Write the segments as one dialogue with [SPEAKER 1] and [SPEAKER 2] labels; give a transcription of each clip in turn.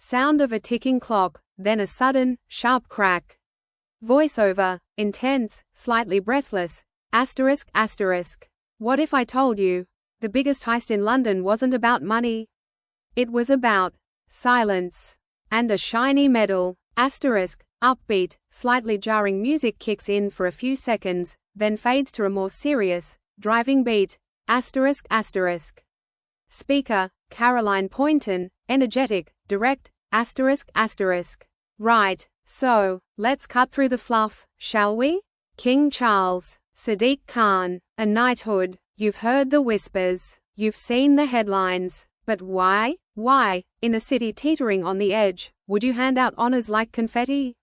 [SPEAKER 1] Sound of a ticking clock, then a sudden, sharp crack. Voiceover, intense, slightly breathless. Asterisk, asterisk. What if I told you? The biggest heist in London wasn't about money. It was about silence. And a shiny medal. Asterisk, upbeat, slightly jarring music kicks in for a few seconds, then fades to a more serious, driving beat. Asterisk, asterisk. Speaker, Caroline Poynton, energetic, direct. Asterisk, asterisk. Right, so, let's cut through the fluff, shall we? King Charles, Sadiq Khan, a knighthood. You've heard the whispers. You've seen the headlines. But why? Why, in a city teetering on the edge, would you hand out honors like confetti?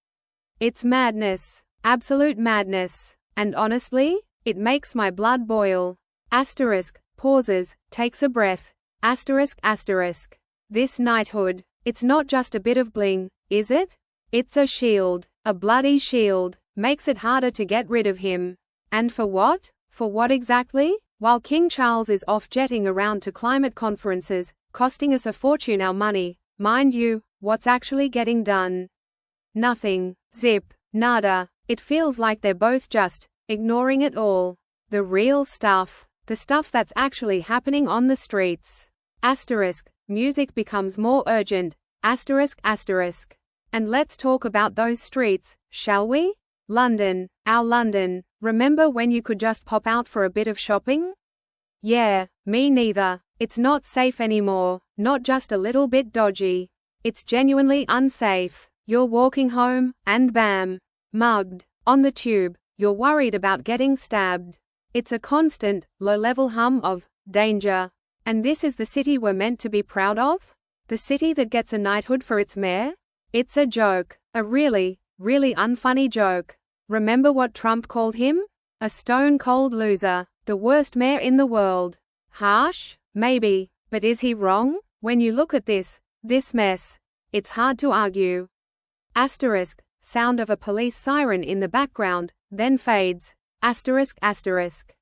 [SPEAKER 1] It's madness. Absolute madness. And honestly, it makes my blood boil. Asterisk, pauses, takes a breath. Asterisk, asterisk. This knighthood, it's not just a bit of bling, is it? It's a shield, a bloody shield, makes it harder to get rid of him. And for what? For what exactly? While King Charles is off jetting around to climate conferences, costing us a fortune, our money, mind you, what's actually getting done? Nothing. Zip. Nada. It feels like they're both just ignoring it all. The real stuff. The stuff that's actually happening on the streets. Asterisk. Music becomes more urgent. Asterisk, asterisk. And let's talk about those streets, shall we? London. Our London. Remember when you could just pop out for a bit of shopping? Yeah, me neither. It's not safe anymore, not just a little bit dodgy. It's genuinely unsafe. You're walking home, and bam! Mugged. On the tube, you're worried about getting stabbed. It's a constant, low-level hum of danger. And this is the city we're meant to be proud of? The city that gets a knighthood for its mayor? It's a joke. A really, really unfunny joke. Remember what Trump called him? A stone-cold loser. The worst mayor in the world. Harsh? Maybe. But is he wrong? When you look at this mess, it's hard to argue. Asterisk. Sound of a police siren in the background, then fades. Asterisk, asterisk.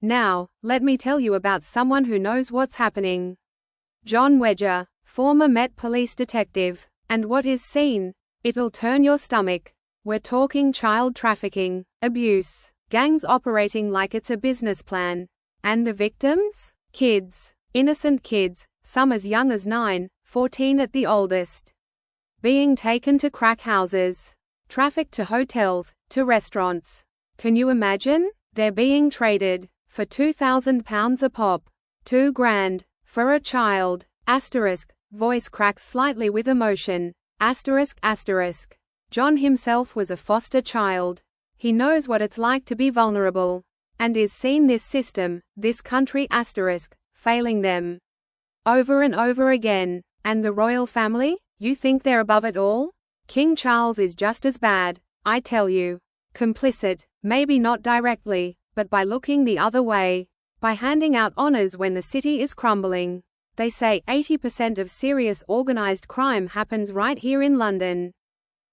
[SPEAKER 1] Now, let me tell you about someone who knows what's happening. John Wedger, former Met Police detective. And what is seen? It'll turn your stomach. We're talking child trafficking, abuse, gangs operating like it's a business plan. And the victims? Kids. Innocent kids, some as young as 9, 14 at the oldest. Being taken to crack houses. Trafficked to hotels, to restaurants. Can you imagine? They're being traded for £2,000 a pop. $2,000 for a child. Asterisk. Voice cracks slightly with emotion. Asterisk, asterisk. John himself was a foster child. He knows what it's like to be vulnerable. And is seen this system, this country asterisk, failing them. Over and over again. And the royal family? You think they're above it all? King Charles is just as bad, I tell you. Complicit, maybe not directly, but by looking the other way. By handing out honors when the city is crumbling. They say 80% of serious organized crime happens right here in London.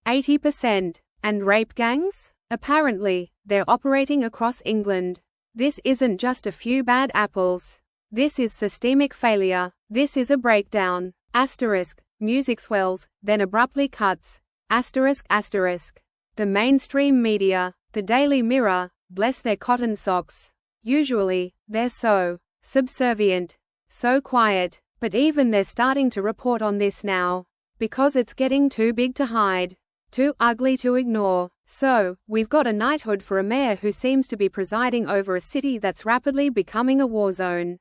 [SPEAKER 1] 80%. And rape gangs? Apparently, they're operating across England. This isn't just a few bad apples. This is systemic failure. This is a breakdown. Asterisk. Music swells, then abruptly cuts. Asterisk, asterisk. The mainstream media, the Daily Mirror, bless their cotton socks. Usually, they're so subservient, so quiet, but even they're starting to report on this now. Because it's getting too big to hide. Too ugly to ignore. So, we've got a knighthood for a mayor who seems to be presiding over a city that's rapidly becoming a war zone.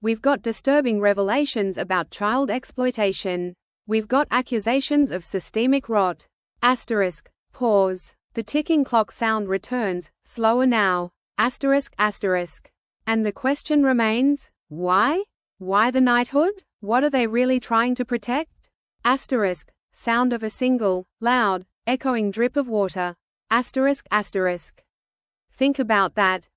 [SPEAKER 1] We've got disturbing revelations about child exploitation. We've got accusations of systemic rot. Asterisk. Pause. The ticking clock sound returns, slower now. Asterisk, asterisk. And the question remains, why? Why the knighthood? What are they really trying to protect? Asterisk. Sound of a single, loud, echoing drip of water. Asterisk, asterisk. Think about that.